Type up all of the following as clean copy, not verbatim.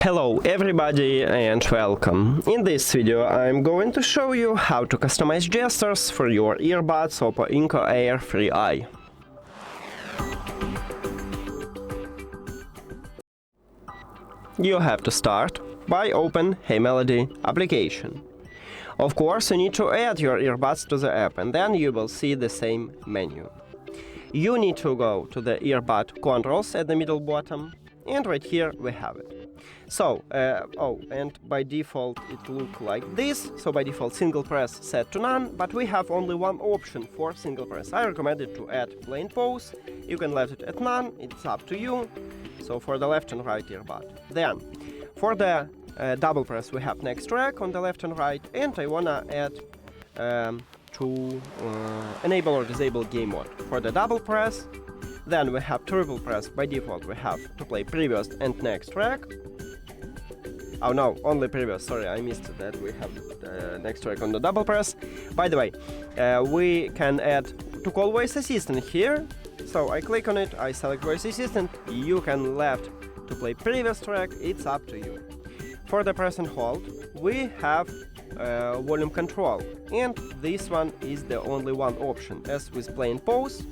Hello everybody and welcome. In this video I'm going to show you how to customize gestures for your earbuds OPPO Enco Air 3i. You have to start by open Hey Melody application. Of course you need to add your earbuds to the app and then you will see the same menu. You need to go to the earbud controls at the middle bottom, and right here we have it. So, and by default it looks like this. So by default single press set to none, but we have only one option for single press. I recommend it to add plain pause. You can leave it at none, it's up to you. So for the left and right earbud. Then, for the double press we have next track on the left and right, and I wanna add to enable or disable game mode. For the double press, then we have triple press. By default we have to play previous and next track. Oh no, only previous, sorry, I missed that. We have the next track on the double press. By the way, we can add to call voice assistant here. So I click on it, I select voice assistant, you can left to play previous track, it's up to you. For the press and hold, we have volume control, and this one is the only one option, as with plain pause.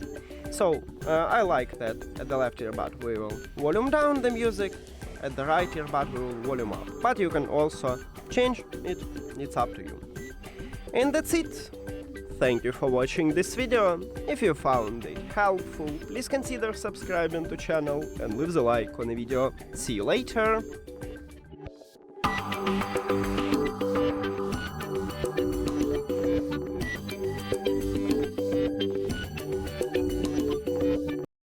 So I like that at the left earbud we will volume down the music, at the right earbud we will volume up. But you can also change it, it's up to you. And that's it. Thank you for watching this video. If you found it helpful, please consider subscribing to the channel and leave the like on the video. See you later!